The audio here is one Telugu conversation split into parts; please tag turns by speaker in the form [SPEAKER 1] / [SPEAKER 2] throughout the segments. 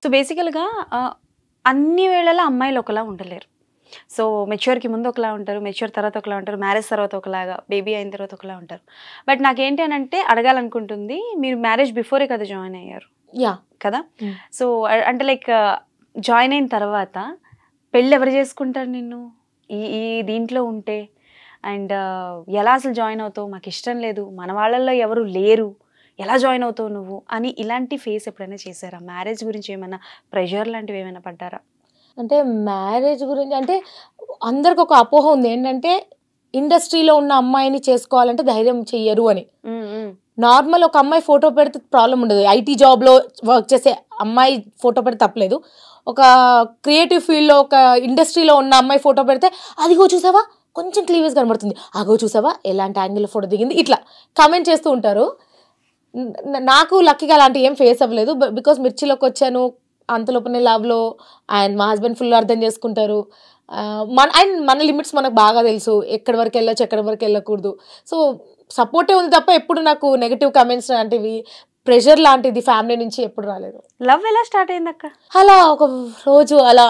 [SPEAKER 1] సో బేసికల్గా అన్ని వేళలా అమ్మాయిలు ఒకలా ఉండలేరు. సో మెచ్యూర్కి ముందు ఒకలా ఉంటారు, మెచ్యూర్ తర్వాత ఒకలా ఉంటారు, మ్యారేజ్ తర్వాత ఒకలాగా, బేబీ అయిన తర్వాత ఒకలా ఉంటారు. బట్ నాకేంటి అని అంటే అడగాలనుకుంటుంది, మీరు మ్యారేజ్ బిఫోరే కదా జాయిన్ అయ్యారు కదా. సో అంటే లైక్ జాయిన్ అయిన తర్వాత పెళ్ళి ఎవరు చేసుకుంటారు నిన్ను ఈ ఈ దీంట్లో ఉంటే, అండ్ ఎలా అసలు జాయిన్ అవుతావు, మాకు ఇష్టం లేదు, మన వాళ్ళల్లో ఎవరు లేరు, ఎలా జాయిన్ అవుతావు నువ్వు అని ఇలాంటి ఫేస్ ఎప్పుడైనా చేశారా? మ్యారేజ్ గురించి ఏమైనా ప్రెషర్ లాంటివి ఏమైనా పడ్డారా?
[SPEAKER 2] అంటే మ్యారేజ్ గురించి అంటే అందరికి ఒక అపోహ ఉంది ఏంటంటే ఇండస్ట్రీలో ఉన్న అమ్మాయిని చేసుకోవాలంటే ధైర్యం చెయ్యరు అని. నార్మల్ ఒక అమ్మాయి ఫోటో పెడితే ప్రాబ్లం ఉండదు, ఐటీ జాబ్లో వర్క్ చేసే అమ్మాయి ఫోటో పెడితే తప్పలేదు. ఒక క్రియేటివ్ ఫీల్డ్లో ఒక ఇండస్ట్రీలో ఉన్న అమ్మాయి ఫోటో పెడితే అదిగో చూసావా కొంచెం క్లీవేజ్ కనబడుతుంది, అగో చూసావా ఎలాంటి యాంగిల్ ఫోటో దిగింది, ఇట్లా కామెంట్ చేస్తూ ఉంటారు. నాకు లక్కీగా అలాంటి ఏం ఫేస్ అవ్వలేదు. బికాస్ మిర్చిలోకి వచ్చాను, అంతలోపనే లవ్లో, అండ్ మా హస్బెండ్ ఫుల్ అర్థం చేసుకుంటారు. మన లిమిట్స్ మనకు బాగా తెలుసు, ఎక్కడి వరకు వెళ్ళొచ్చు ఎక్కడి వరకు వెళ్ళకూడదు. సో సపోర్టే ఉంది తప్ప ఎప్పుడు నాకు నెగటివ్ కమెంట్స్ లాంటివి, ప్రెషర్ లాంటిది ఫ్యామిలీ నుంచి ఎప్పుడు రాలేదు.
[SPEAKER 1] లవ్ ఎలా స్టార్ట్ అయింది అక్క?
[SPEAKER 2] అలా ఒక రోజు అలా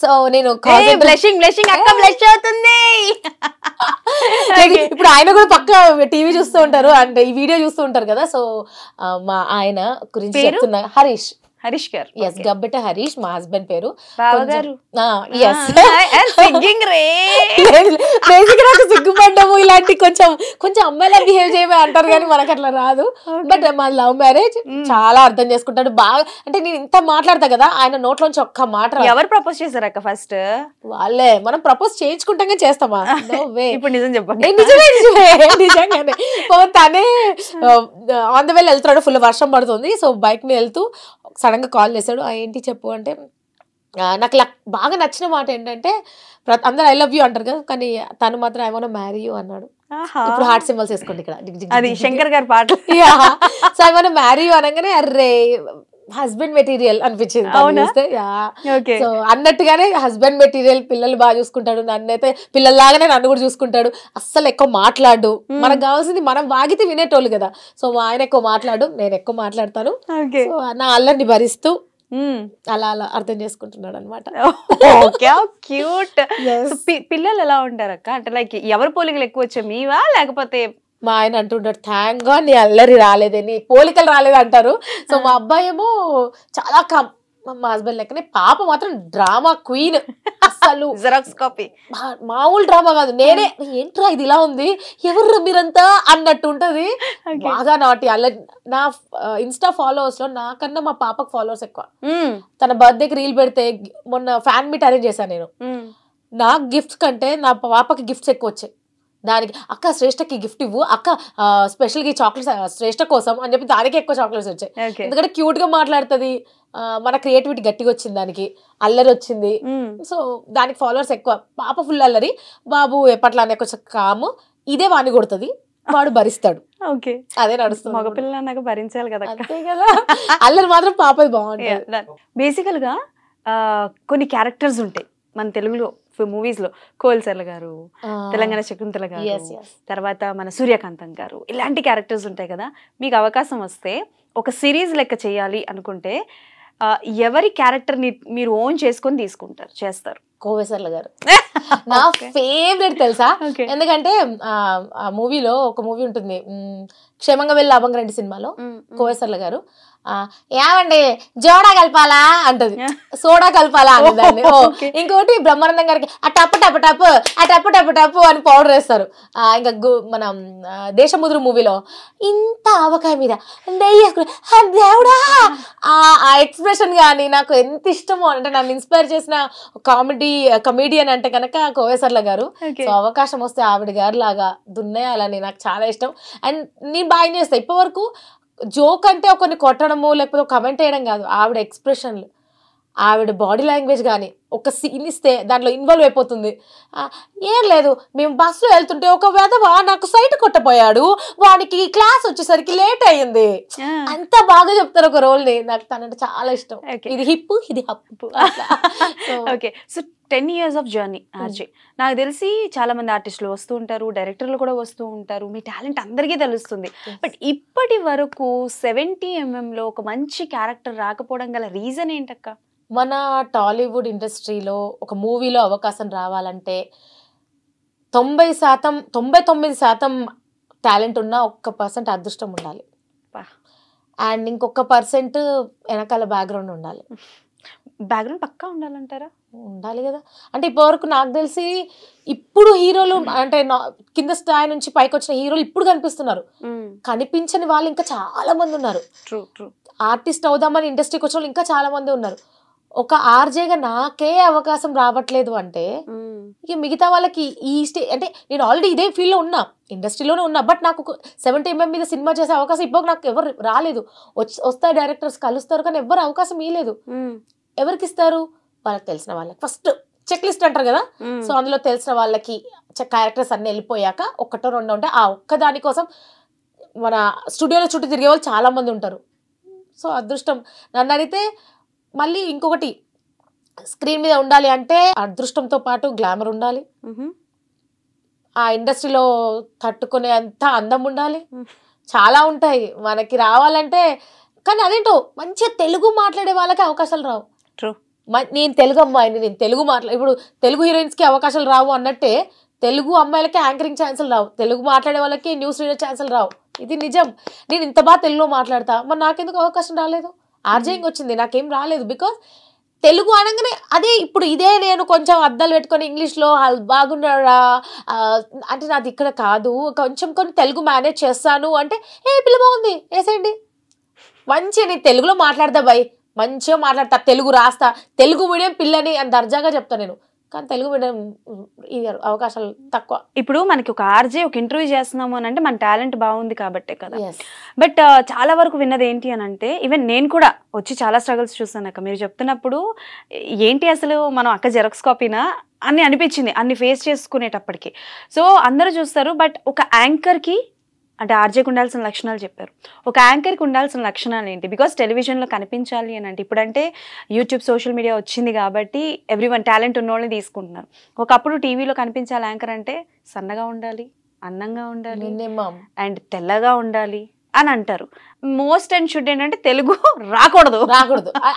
[SPEAKER 2] సో నేను ఇప్పుడు ఆయన కూడా పక్క టీవీ చూస్తూ ఉంటారు అంటే ఈ వీడియో చూస్తూ ఉంటారు కదా. సో మా ఆయన గురించి చెప్తున్నా, హరీష్
[SPEAKER 1] గారు.
[SPEAKER 2] ఎస్, గబ్బెట హరీష్ మా హస్బెండ్ పేరు. సిగ్గుపడ్డాము ఇలాంటి కొంచెం కొంచెం అమ్మాయిలా బిహేవ్ చేయమే అంటారు కానీ మనకు అట్లా రాదు. బట్ మా లవ్ మ్యారేజ్ చాలా అర్థం చేసుకుంటాడు బాగా. అంటే నేను ఇంత మాట్లాడతా కదా, ఆయన నోట్లోంచి ఒక్క మాట.
[SPEAKER 1] ఎవరు ప్రపోజ్ చేశారు అక్క ఫస్ట్?
[SPEAKER 2] వాళ్ళే. మనం ప్రపోజ్ చేయించుకుంటానే చేస్తామా?
[SPEAKER 1] ఇప్పుడు నిజం చెప్పండి.
[SPEAKER 2] నిజంగానే తనే ఆన్ ద వే వెళ్తున్నాడు, ఫుల్ వర్షం పడుతుంది. సో బైక్ మీద వెళ్తూ సడన్ గా కాల్ చేశాడు. ఏంటి చెప్పు అంటే, నాకు బాగా నచ్చిన మాట ఏంటంటే అందరు ఐ లవ్ యూ అంటారు కదా, కానీ తను మాత్రం ఐ వాంట్ మ్యారీ యూ అన్నాడు. ఇప్పుడు హార్ట్ సింబల్స్ వేసుకోండి ఇక్కడ,
[SPEAKER 1] అది శంకర్ గారి పాట.
[SPEAKER 2] So I want marry you అనగానే అర్రే హస్బెండ్ మెటీరియల్ అనిపించింది. సో అన్నట్టుగానే హస్బెండ్ మెటీరియల్, పిల్లలు బాగా చూసుకుంటాడు, నన్నైతే పిల్లల్లాగానే నన్ను కూడా చూసుకుంటాడు, అస్సలు ఎక్కువ మాట్లాడు. మనకు కావాల్సింది మనం వాగితే వినేటోళ్ళు కదా. సో ఆయన ఎక్కువ మాట్లాడు, నేను ఎక్కువ మాట్లాడతాను. సో నా అల్లరిని భరిస్తూ అలా అలా అర్థం చేసుకుంటున్నాడు అనమాట.
[SPEAKER 1] క్యూట్. పిల్లలు ఎలా ఉంటారు అక్క? అంటే లైక్ ఎవరు పోలికలు ఎక్కువ వచ్చాయి, మీవా లేకపోతే?
[SPEAKER 2] మా ఆయన అంటుంటాడు, థ్యాంక్ గాడ్ నీ అల్లరి రాలేదే, నీ పోలికలు రాలేదు అంటారు. సో మా అబ్బాయి ఏమో చాలా మా హస్బెండ్ లెక్కనే, పాప మాత్రం డ్రామా క్వీన్. అసలు
[SPEAKER 1] జెరాక్స్ కాపీ,
[SPEAKER 2] మామూలు డ్రామా కాదు. నేనే ఏంట్రా ఇది ఇలా ఉంది, ఎవరు మీరంతా అన్నట్టు ఉంటది. బాగా నాటి అల్లరి. నా ఇన్స్టా ఫాలోవర్స్ లో నాకన్నా మా పాపకు ఫాలోవర్స్ ఎక్కువ. తన బర్త్డేకి రీల్ పెడితే, మొన్న ఫ్యాన్ మీట్ అరేంజ్ చేశాను నేను. నాకు గిఫ్ట్స్ కంటే నా పాపకి గిఫ్ట్స్ ఎక్కువ వచ్చాయి. దానికి అక్క శ్రేష్టకి గిఫ్ట్ ఇవ్వు, అక్క స్పెషల్గా ఈ చాక్లెట్స్ శ్రేష్ట కోసం అని చెప్పి దానికి ఎక్కువ చాక్లెట్స్ వచ్చాయి. ఎందుకంటే క్యూట్ గా మాట్లాడుతుంది, మన క్రియేటివిటీ గట్టిగా వచ్చింది, దానికి అల్లరి వచ్చింది. సో దానికి ఫాలోవర్స్ ఎక్కువ. పాప ఫుల్ అల్లరి, బాబు ఎప్పట్లానే కొంచెం కాము. ఇదే వాణి కొడుతుంది, వాడు భరిస్తాడు. అదే నడుస్తుంది.
[SPEAKER 1] మగపిల్ల నాకు భరించాలి కదా.
[SPEAKER 2] అంతే కదా, అల్లరి మాత్రం పాపది బాగుంటుంది.
[SPEAKER 1] బేసికల్ గా కొన్ని క్యారెక్టర్స్ ఉంటాయి మన తెలుగులో మూవీస్ లో. కోల్సర్ల గారు, తెలంగాణ శకుంతల గారు, తర్వాత మన సూర్యకాంతం గారు, ఇలాంటి క్యారెక్టర్స్ ఉంటాయి కదా. మీకు అవకాశం వస్తే ఒక సిరీస్ లెక్క చేయాలి అనుకుంటే ఎవరి క్యారెక్టర్ ని మీరు ఓన్ చేసుకొని చేస్తారు?
[SPEAKER 2] కోవేశ్వర్ల గారు నా ఫేవరెట్ తెలుసా. ఎందుకంటే ఆ మూవీలో ఒక మూవీ ఉంటుంది, క్షేమంగా వెళ్ళి లాభంగా రండి సినిమాలో కోవేశ్వర్ల గారు ఏమండి జోడా కలపాలా అంటది, సోడా కలపాలా అనేదాన్ని. ఇంకోటి బ్రహ్మానందం గారికి ఆ టప్పు టప్పు టప్పు ఆ టప్పు టప్పు టప్పు అని పౌడర్ వేస్తారు. ఇంకా మనం దేశముద్రు మూవీలో ఇంత ఆవకాయ మీద నెయ్యి వేసుకుని దేవుడా, ఆ ఎక్స్ప్రెషన్ కానీ నాకు ఎంత ఇష్టమో. అంటే నన్ను ఇన్స్పైర్ చేసిన కమీడియన్ అంటే కనుక కోవేశ్వర్ల గారు. సో అవకాశం వస్తే ఆవిడ గారు లాగా దున్నేయాలని నాకు చాలా ఇష్టం. అండ్ నేను బాగా ఎంజాయ్ చేస్తాను. ఇప్పటి వరకు జోక్ అంటే ఒకరిని కొట్టడము లేకపోతే కమెంట్ చేయడం కాదు, ఆవిడ ఎక్స్ప్రెషన్లు ఆవిడ బాడీ లాంగ్వేజ్ కానీ ఒక సీన్ ఇస్తే దాంట్లో ఇన్వాల్వ్ అయిపోతుంది. ఏం లేదు, మేము బస్సులో వెళ్తుంటే ఒక వెధవ నాకు సైట్ కొట్టపోయాడు, వానికి క్లాస్ వచ్చేసరికి లేట్ అయ్యింది. అంత బాగా చెప్తారు ఒక రోల్ ని. నాకు తనంటే చాలా ఇష్టం. ఇది హిప్, ఇది hop.
[SPEAKER 1] Okay, so 10 years of journey RJ. నాకు తెలిసి చాలా మంది ఆర్టిస్టులు వస్తూ ఉంటారు, డైరెక్టర్లు కూడా వస్తూ ఉంటారు, మీ టాలెంట్ అందరికీ తెలుస్తుంది. బట్ ఇప్పటి వరకు 70mm లో ఒక మంచి క్యారెక్టర్ రాకపోవడం గల రీజన్ ఏంటక్క?
[SPEAKER 2] మన టాలీవుడ్ ఇండస్ట్రీలో ఒక మూవీలో అవకాశం రావాలంటే 90%, 99% టాలెంట్ ఉన్న 1% అదృష్టం ఉండాలి. అండ్ ఇంకొక 1% వెనకాల బ్యాక్గ్రౌండ్ ఉండాలి.
[SPEAKER 1] బ్యాక్గ్రౌండ్ పక్కా ఉండాలంటారా?
[SPEAKER 2] ఉండాలి కదా. అంటే ఇప్పటివరకు నాకు తెలిసి ఇప్పుడు హీరోలు అంటే కింద స్థాయి నుంచి పైకి వచ్చిన హీరోలు ఇప్పుడు కనిపిస్తున్నారు, కనిపించని వాళ్ళు ఇంకా చాలా మంది ఉన్నారు. ఆర్టిస్ట్ అవుదామని ఇండస్ట్రీకి వచ్చిన వాళ్ళు ఇంకా చాలా మంది ఉన్నారు. ఒక ఆర్జేగా నాకే అవకాశం రావట్లేదు అంటే ఇక మిగతా వాళ్ళకి ఈ అంటే నేను ఆల్రెడీ ఇదే ఫీల్డ్లో ఉన్నా, ఇండస్ట్రీలోనే ఉన్నా, బట్ నాకు 70mm మీద సినిమా చేసే అవకాశం ఇప్పుడు నాకు ఎవరు రాలేదు. వస్తాయి డైరెక్టర్స్ కలుస్తారు, కానీ ఎవరు అవకాశం ఇవ్వలేదు. ఎవరికి ఇస్తారు? వాళ్ళకి తెలిసిన వాళ్ళకి. ఫస్ట్ చెక్ లిస్ట్ అంటారు కదా, సో అందులో తెలిసిన వాళ్ళకి క్యారెక్టర్స్ అన్ని వెళ్ళిపోయాక 1, 2 ఉంటే ఆ ఒక్క దానికోసం మన స్టూడియోలో చుట్టూ తిరిగే వాళ్ళు చాలా మంది ఉంటారు. సో అదృష్టం నన్ను అడిగితే. మళ్ళీ ఇంకొకటి, స్క్రీన్ మీద ఉండాలి అంటే అదృష్టంతో పాటు గ్లామర్ ఉండాలి, ఆ ఇండస్ట్రీలో తట్టుకునే అంత అందం ఉండాలి, చాలా ఉంటాయి మనకి రావాలంటే. కానీ అదేంటో మంచిగా తెలుగు మాట్లాడే వాళ్ళకి అవకాశాలు రావు. నేను తెలుగు అమ్మాయిని, నేను తెలుగు ఇప్పుడు తెలుగు హీరోయిన్స్కి అవకాశాలు రావు అన్నట్టే తెలుగు అమ్మాయిలకి యాంకరింగ్ ఛాన్సులు రావు, తెలుగు మాట్లాడే వాళ్ళకి న్యూస్ రీడర్ ఛాన్సులు రావు. ఇది నిజం. నేను ఇంత బాగా తెలుగులో మాట్లాడతా, మరి నాకెందుకు అవకాశం రాలేదు? ఆర్జేయింగ్ వచ్చింది, నాకేం రాలేదు. బికాస్ తెలుగు అనగానే అదే ఇప్పుడు ఇదే నేను కొంచెం అద్దాలు పెట్టుకొని ఇంగ్లీష్లో బాగున్నారా అంటే నాది ఇక్కడ కాదు, కొంచెం కొన్ని తెలుగు మేనేజ్ చేస్తాను అంటే ఏ పిల్ల బాగుంది వేసేయండి. మంచిగా నేను తెలుగులో మాట్లాడతా బాయ్, మంచిగా మాట్లాడతా, తెలుగు రాస్తా, తెలుగు మీడియం పిల్లని అని దర్జాగా చెప్తాను నేను. కానీ తెలుగు మీడియం అవకాశాలు తక్కువ.
[SPEAKER 1] ఇప్పుడు మనకి ఒక ఆర్జే ఒక ఇంటర్వ్యూ చేస్తున్నాము అని అంటే మన టాలెంట్ బాగుంది కాబట్టే కదా. బట్ చాలా వరకు విన్నది ఏంటి అని అంటే, ఈవెన్ నేను కూడా వచ్చి చాలా స్ట్రగుల్స్ చూస్తాను అక్క. మీరు చెప్తున్నప్పుడు ఏంటి అసలు మనం అక్క జెరాక్స్ కాపీనా అని అనిపించింది అన్ని ఫేస్ చేసుకునేటప్పటికి. సో అందరూ చూస్తారు, బట్ ఒక యాంకర్కి అంటే ఆర్జేకి ఉండాల్సిన లక్షణాలు చెప్పారు. ఒక యాంకర్కి ఉండాల్సిన లక్షణాలు ఏంటి? బికాస్ టెలివిజన్లో కనిపించాలి అని అంటే, ఇప్పుడంటే యూట్యూబ్ సోషల్ మీడియా వచ్చింది కాబట్టి ఎవ్రీవన్ టాలెంట్ ఉన్న వాళ్ళని తీసుకుంటున్నారు. ఒకప్పుడు టీవీలో కనిపించాలి యాంకర్ అంటే సన్నగా ఉండాలి, అందంగా ఉండాలి, అండ్ తెల్లగా ఉండాలి అని అంటారు. మోస్ట్ అండ్ షుడ్ ఏంటంటే తెలుగు రాకూడదు.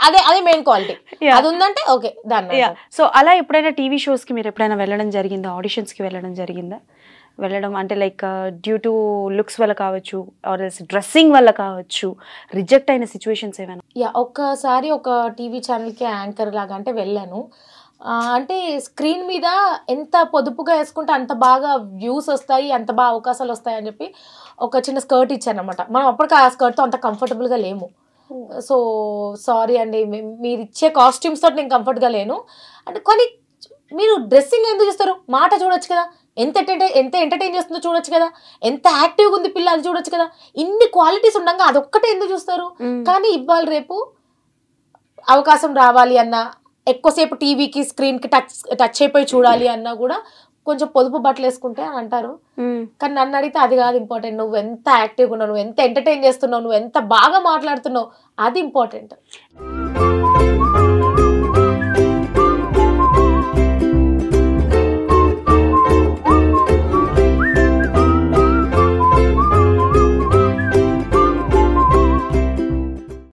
[SPEAKER 2] అదే అదే మెయిన్ క్వాలిటీ. అది ఉందంటే ఓకే దాన్ని.
[SPEAKER 1] సో అలా ఎప్పుడైనా టీవీ షోస్కి మీరు ఎప్పుడైనా వెళ్ళడం జరిగిందా? ఆడిషన్స్కి వెళ్ళడం జరిగిందా? వెళ్ళడం అంటే లైక్ డ్యూ టు లుక్స్ వల్ల కావచ్చు, ఆర్ డ్రెస్సింగ్ వల్ల కావచ్చు, రిజెక్ట్ అయిన సిచ్యువేషన్స్ ఏమైనా?
[SPEAKER 2] ఒక్కసారి ఒక టీవీ ఛానల్కి యాంకర్ లాగా అంటే వెళ్ళాను. అంటే స్క్రీన్ మీద ఎంత పొదుపుగా వేసుకుంటే అంత బాగా వ్యూస్ వస్తాయి, అంత బాగా అవకాశాలు వస్తాయి అని చెప్పి ఒక చిన్న స్కర్ట్ ఇచ్చాను అనమాట. మనం అప్పటికి ఆ స్కర్ట్తో అంత కంఫర్టబుల్గా లేము. సో సారీ అండి, మీరు ఇచ్చే కాస్ట్యూమ్స్ తోటి నేను కంఫర్ట్గా లేను అంటే. కానీ మీరు డ్రెస్సింగ్ ఎందుకు చూస్తారు? మాట చూడొచ్చు కదా, ఎంత ఎంటర్టైన్ చేస్తుందో చూడొచ్చు కదా, ఎంత యాక్టివ్గా ఉంది పిల్ల అది చూడొచ్చు కదా. ఇన్ని క్వాలిటీస్ ఉండగా అదొక్కటే ఎందుకు చూస్తారు? కానీ ఇవాళ రేపు అవకాశం రావాలి అన్నా, ఎక్కువసేపు టీవీకి స్క్రీన్కి టచ్ అయిపోయి చూడాలి అన్నా కూడా కొంచెం పొదుపు బట్టలు వేసుకుంటే అని అంటారు. కానీ నన్ను అడిగితే అది కాదు ఇంపార్టెంట్. నువ్వు ఎంత యాక్టివ్గా ఉన్నావు, నువ్వు ఎంత ఎంటర్టైన్ చేస్తున్నావు, నువ్వు ఎంత బాగా మాట్లాడుతున్నావు, అది ఇంపార్టెంట్.